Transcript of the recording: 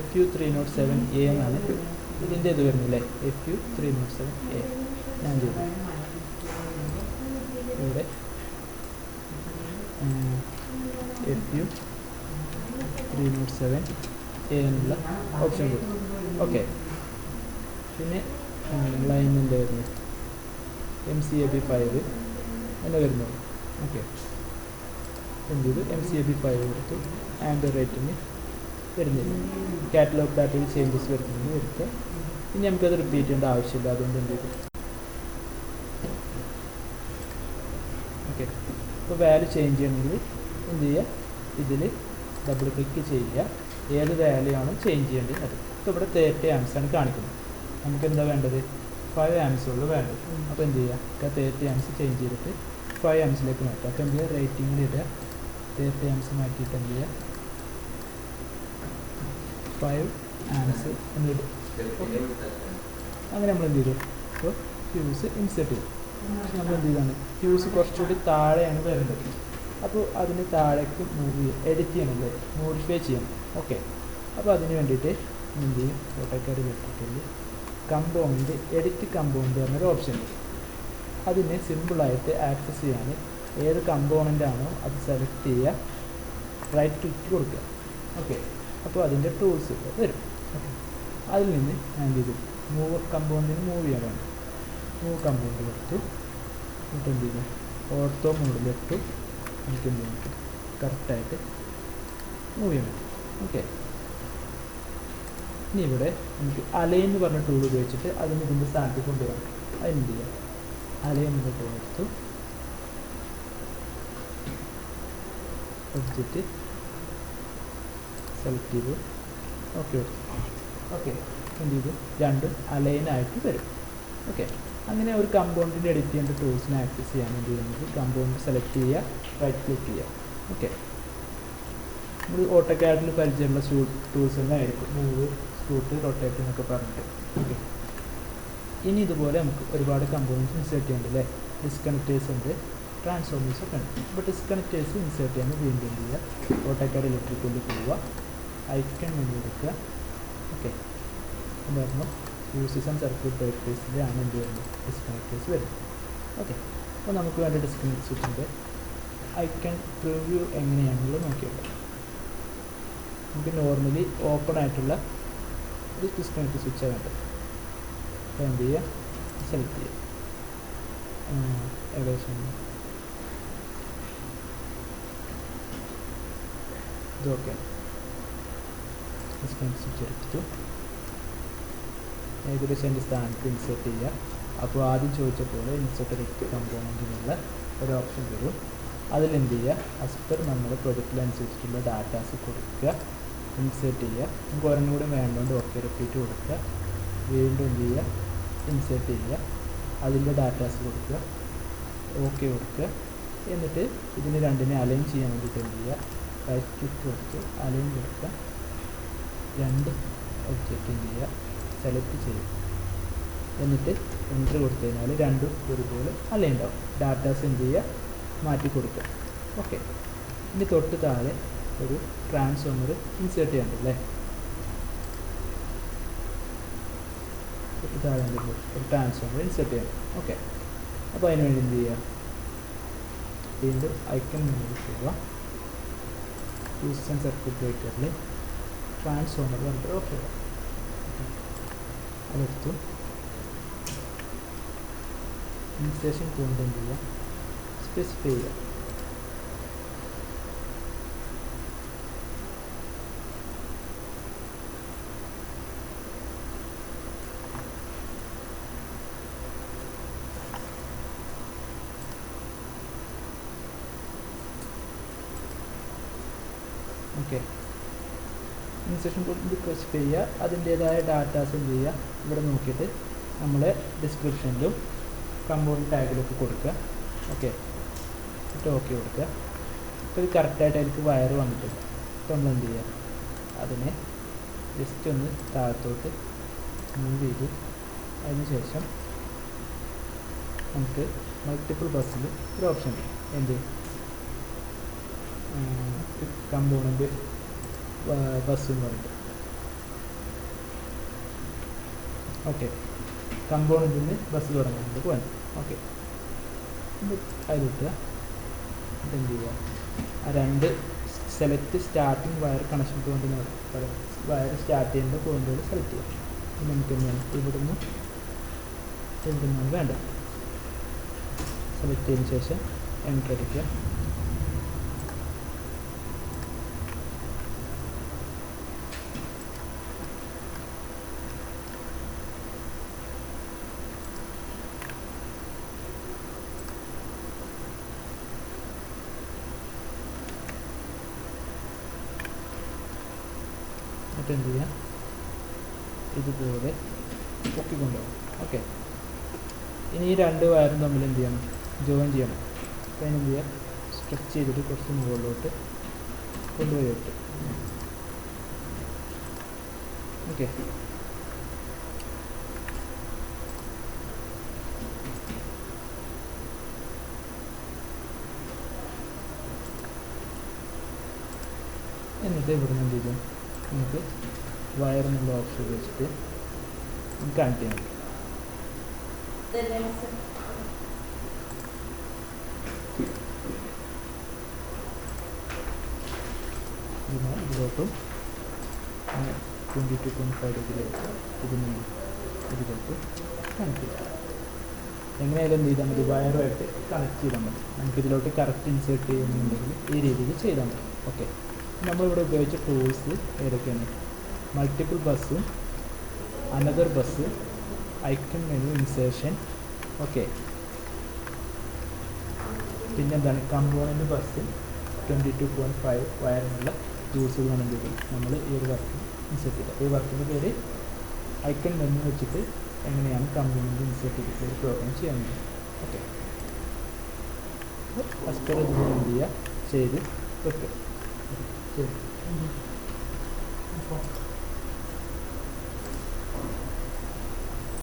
FU307A എന്നാണ് ഇതിൻ്റെ ഇത് വരുന്നില്ലേ, FU307A. ഞാൻ ചെയ്തു ഇവിടെ FU307A എന്നുള്ള ഓപ്ഷൻ കൊടുത്തു. ഓക്കെ, പിന്നെ ലൈനിൻ്റെ വരുന്നത് MCAB5 എന്ന് വരുന്നത്. ഓക്കെ, എന്ത് ചെയ്തു, MCAB5 കൊടുത്തു. ആംബിയർ റേറ്റിന് വരുന്നില്ല, കാറ്റലോഗ് ഡാറ്റയിൽ ചേഞ്ചസ് വരുന്നത് വരുത്തുക. ഇനി നമുക്കത് റിപ്പീറ്റ് ചെയ്യേണ്ട ആവശ്യമില്ല, അതുകൊണ്ട് എന്ത് ചെയ്തു. ഓക്കെ, ഇപ്പോൾ വാല്യൂ ചേഞ്ച് ചെയ്യണമെങ്കിൽ എന്ത് ചെയ്യുക, ഇതിൽ ഡബിൾ ക്ലിക്ക് ചെയ്യുക, ഏത് വാല്യൂ ആണ് ചേഞ്ച് ചെയ്യേണ്ടത് അത്. ഇപ്പോൾ ഇവിടെ 30 amps ആണ് കാണിക്കുന്നത്, നമുക്ക് എന്താ വേണ്ടത്, 5 amps ഉള്ളൂ വേണ്ടത്. അപ്പോൾ എന്ത് ചെയ്യുക, 30 amps ചേഞ്ച് ചെയ്തിട്ട് 5 amps മാറ്റുക. അപ്പോൾ എന്ത് ചെയ്യുക, റേറ്റിംഗിൽ ഇടുക, 30 amps മാറ്റിയിട്ട് എന്ത് ചെയ്യുക, 5 amps എന്നിടും. ഓക്കെ, അങ്ങനെ നമ്മൾ എന്ത് ചെയ്തു, ഇപ്പോൾ ഫ്യൂസ് ഇൻസെർട്ട് ചെയ്തു. നമ്മൾ എന്ത് ചെയ്താണ്, ഫ്യൂസ് കുറച്ചുകൂടി താഴെയാണ് വരുന്നത്, അപ്പോൾ അതിന് താഴേക്ക് മൂവ് ചെയ്യും, എഡിറ്റ് ചെയ്യണമല്ലേ, മോഡിഫൈ ചെയ്യണം. ഓക്കെ, അപ്പോൾ അതിന് വേണ്ടിയിട്ട് എന്ത് ചെയ്യും, ഓട്ടോകാഡ് ഇലക്ട്രിക്കലിൽ കമ്പോണൻറ്റ്, എഡിറ്റ് കമ്പോണൻറ്റ് പറഞ്ഞൊരു ഓപ്ഷൻ ഉണ്ട്. അതിനെ സിമ്പിളായിട്ട് ആക്സസ് ചെയ്യാൻ ഏത് കമ്പോണൻ്റ് ആണോ അത് സെലക്ട് ചെയ്യുക, റൈറ്റ് ക്ലിക്ക് കൊടുക്കുക. ഓക്കെ, അപ്പോൾ അതിൻ്റെ ടൂൾസ് വരും. ഓക്കെ, അതിൽ നിന്ന് ഞാൻ എന്ത് ചെയ്തു, മൂവ് കമ്പോണൻറ്റിന് മൂവ് ചെയ്യാൻ വേണ്ടി മൂവ് കമ്പോണൻറ്റ് കൊടുത്തു. എന്നിട്ട് എന്ത് ചെയ്തു, ഓർത്തോ മോഡിലിട്ടു. നമുക്ക് എന്ത് ചെയ്യാം, കറക്റ്റായിട്ട് മൂവ് ചെയ്യാൻ പറ്റും. ഓക്കെ, ഇനി ഇവിടെ നമുക്ക് അലൈൻ എന്ന് പറഞ്ഞ ടൂൾ ഉപയോഗിച്ചിട്ട് അതിന് ഇതിൻ്റെ സ്ഥാനത്ത് കൊണ്ടുവരാം. അതിനെന്ത് ചെയ്യാം, അലൈൻ എന്ന ടൂൾ എടുത്തു, ഒബ്ജക്റ്റ് സെലക്ട് ചെയ്തു, ഓക്കെ എടുത്തു. ഓക്കെ, എന്ത് ചെയ്തു, രണ്ടും അലൈനായിട്ട് വരും. ഓക്കെ, അങ്ങനെ ഒരു കമ്പോണൻറ്റിൻ്റെ എഡിറ്റ് ചെയ്യേണ്ട ടൂൾസിനെ ആക്സസ് ചെയ്യാൻ എന്ത് ചെയ്യുന്നത്, കമ്പോണൻറ്റ് സെലക്ട് ചെയ്യുക, റൈറ്റ് ക്ലിക്ക് ചെയ്യുക. ഓക്കെ, നമ്മൾ ഓട്ടോകാഡിൽ പരിചയമുള്ള ടൂൾസ് തന്നെ ആയിരിക്കും, മൂവ്, സ്കൂട്ട്, റൊട്ടേറ്റ് എന്നൊക്കെ പറഞ്ഞിട്ട്. ഓക്കെ, ഇനി ഇതുപോലെ നമുക്ക് ഒരുപാട് കമ്പോണൻറ്റ്സ് ഇൻസേർട്ട് ചെയ്യുന്നുണ്ട് അല്ലേ. ഡിസ്കണക്റ്റേഴ്സ് ഉണ്ട്, ട്രാൻസ്ഫോമേഴ്സ് ഒക്കെ ഉണ്ട്. അപ്പോൾ ഡിസ്കണക്റ്റേഴ്സ് ഇൻസേർട്ട് ചെയ്യാൻ വീണ്ടും ചെയ്യുക, ഓട്ടോകാഡ് ഇലക്ട്രിക്കലിൽ പോവുക, ഐക്കൺ മെനു എടുക്കുക. ഓക്കെ, എന്തായിരുന്നു, ഫ്യൂസസ് ആൻഡ് സർക്യൂട്ട് ബ്രേക്കേഴ്സിലാണ് എന്ത് വരുന്നത്, ഡിസ്കണക്റ്റേഴ്സ് വരുന്നത്. ഓക്കെ, അപ്പോൾ നമുക്ക് വേണ്ട ഡിസ്കണക്ട് സ്വിച്ചിൻ്റെ ഐക്കൺ പ്രിവ്യൂ എങ്ങനെയാണെന്നുള്ളത് നോക്കിയോളാം. നമുക്ക് നോർമലി ഓപ്പൺ ആയിട്ടുള്ള ഒരു ഡിസ്കണക്ട് സ്വിച്ചാണ് വേണ്ടത്. അപ്പോൾ എന്ത് ചെയ്യുക, സെലക്ട് ചെയ്യുക, ഏകദേശം ഇതൊക്കെ ഡിസ്കണക്ട് സ്വിച്ച് എടുത്തു, ഏകദേശം എൻ്റെ സ്ഥാനത്ത് ഇൻസേർട്ട് ചെയ്യുക. അപ്പോൾ ആദ്യം ചോദിച്ച പോലെ ഇൻസേർട്ട് എഡിറ്റ് കമ്പോണൻറ്റിനുള്ള ഒരു ഓപ്ഷൻ വരും. അതിലെന്ത് ചെയ്യുക, ആസ് പെർ നമ്മുടെ പ്രൊജക്റ്റിലനുസരിച്ചിട്ടുള്ള ഡാറ്റാസ് കൊടുക്കുക, ഇൻസേർട്ട് ചെയ്യുക. നമുക്ക് ഒരെണ്ണം കൂടെ വേണ്ടതുകൊണ്ട് ഓക്കെ റിപ്പീറ്റ് കൊടുക്കുക, വീണ്ടും എന്ത് ചെയ്യുക, ഇൻസേർട്ട് ചെയ്യുക, അതിൻ്റെ ഡാറ്റാസ് കൊടുക്കുക, ഓക്കെ കൊടുക്കുക. എന്നിട്ട് ഇതിന് രണ്ടിനെ അലൈൻ ചെയ്യാൻ വേണ്ടിയിട്ട് എന്ത് ചെയ്യുക, റൈറ്റ് ക്ലിക്ക് കൊടുത്ത് അലൈൻ കൊടുക്കുക, രണ്ട് ഒബ്ജക്റ്റ് എന്ത് ചെയ്യുക, സെലക്ട് ചെയ്യുക. എന്നിട്ട് എൻ്റർ കൊടുത്തു കഴിഞ്ഞാൽ രണ്ടും ഒരുപോലെ അലൈൻ ഉണ്ടാവും. ഡാറ്റാസ് എന്ത് ചെയ്യുക, മാറ്റി കൊടുക്കുക. ഓക്കെ, ഇനി തൊട്ട് താഴെ ഒരു ട്രാൻസ്ഫോമർ ഇൻസേർട്ട് ചെയ്യണ്ടല്ലേ, തൊട്ട് താഴെ ഒരു ട്രാൻസ്ഫോമർ ഇൻസേർട്ട് ചെയ്യണം. ഓക്കെ, അപ്പോൾ അതിന് വേണ്ടി എന്ത് ചെയ്യുക, വീണ്ടും ഐക്കൺ മെനുവിൽ പോവുക, ഫ്യൂസസ് ആൻഡ് സർക്യൂട്ട് ബ്രേക്കറിൽ ട്രാൻസ്ഫോമർ പറഞ്ഞിട്ട് ഓക്കെ അതെടുത്തു. ഇൻസ്റ്റേഷൻ പോയിന്റ് എന്ത് ചെയ്യുക, സ്പെസിഫൈ ചെയ്യുക. ഓക്കെ, ഇൻസെഷൻ പോയിന്റ് സ്പെസിഫൈ ചെയ്യുക, അതിൻ്റേതായ ഡാറ്റാസ് എന്ത് ചെയ്യുക, ഇവിടെ നോക്കിയിട്ട് നമ്മളെ ഡിസ്ക്രിപ്ഷനിലും കമ്പോണൻറ്റ് ടാഗിലൊക്കെ കൊടുക്കുക. ഓക്കെ, എന്നിട്ട് ഓക്കെ കൊടുക്കുക. അപ്പോൾ ഇത് കറക്റ്റായിട്ട് അതിലേക്ക് വയർ വന്നിട്ടുണ്ട്. അപ്പോൾ നമ്മൾ എന്ത് ചെയ്യുക, അതിനെ ജസ്റ്റ് ഒന്ന് താഴത്തോട്ട് മൂവ് ചെയ്തു. അതിനുശേഷം നമുക്ക് മൾട്ടിപ്പിൾ ബസ്സിൽ ഒരു ഓപ്ഷൻ ഉണ്ട്, എന്ത് കമ്പോണൻറ്റ് ബസ് എന്ന് പറഞ്ഞിട്ട്. ഓക്കെ, കമ്പോണൻറ്റിൽ നിന്ന് ബസ് തുടങ്ങുന്നത് പോകാൻ. ഓക്കെ, ഇത് അതിലിട്ടുക. എന്ത് ചെയ്യുക, ആ രണ്ട് select starting wire connection point wire start ചെയ്യുന്ന പോയിന്റുകൾ സെലക്ട് ചെയ്യാം. നമുക്ക് എന്താണ് ഇവിടുന്ന് വേണ്ട സെലക്ട് ചെയ്തതിന് ശേഷം എൻ്റർ അടിക്കുക. എന്നിട്ട് എന്ത് ചെയ്യാം, ഇതുപോലെ പൊക്കിക്കൊണ്ടുപോകും. ഓക്കെ, ഇനി ഈ രണ്ട് വയറും തമ്മിൽ എന്ത് ചെയ്യണം, ജോയിൻ ചെയ്യണം. അപ്പോൾ അതിനെന്ത് ചെയ്യുക, സ്ട്രെച്ച് ചെയ്തിട്ട് കുറച്ച് മുകളിലോട്ട് കൊണ്ടുപോയി വെക്കും. ഓക്കെ, എന്നിട്ട് ഇവിടുന്ന് എന്ത് ചെയ്യും, നമുക്ക് വയറെന്നുള്ള ഓപ്ഷൻ ഉപയോഗിച്ചിട്ട് നമുക്ക് കണക്ട് ചെയ്യാൻ പറ്റും. ഇതിനാൽ ഇതിലോട്ടും 22.5 ഡിഗ്രിയിലോട്ട് ഇതിലോട്ട് കണക്ട് ചെയ്യാം. എങ്ങനെയായാലും എന്ത് ചെയ്താൽ മതി, വയറുമായിട്ട് കണക്ട് ചെയ്താൽ മതി. നമുക്കിതിലോട്ട് കറക്റ്റ് ഇൻസേർട്ട് ചെയ്യുന്നുണ്ടെങ്കിൽ ഈ രീതിയിൽ ചെയ്താൽ മതി. ഓക്കെ, നമ്മളിവിടെ ഉപയോഗിച്ച ടൂൾസ് ഏതൊക്കെയാണ്, മൾട്ടിപ്പിൾ ബസ്സും another bus, icon menu, insertion. Okay, പിന്നെന്താണ് കമ്പോണൻറ്റ് ബസ് 22.5 വയറിനുള്ള ടൂൾസുകളാണ് എന്ത് ചെയ്തത് നമ്മൾ ഈ ഒരു വർക്ക് ഇൻസെർട്ട് ചെയ്തത്. ഈ വർക്കിൻ്റെ പേര് ഐക്കൺ മെനു വെച്ചിട്ട് എങ്ങനെയാണ് കമ്പോണൻറ്റ് ഇൻസെർട്ട് ചെയ്തിട്ട് ഒരു പ്രോഗ്രാം ചെയ്യാൻ പറ്റും. ഓക്കെ, ഫസ്റ്റ് ഇതുപോലെ എന്ത് ചെയ്യുക, ചെയ്ത് വെക്കുക. ശരി.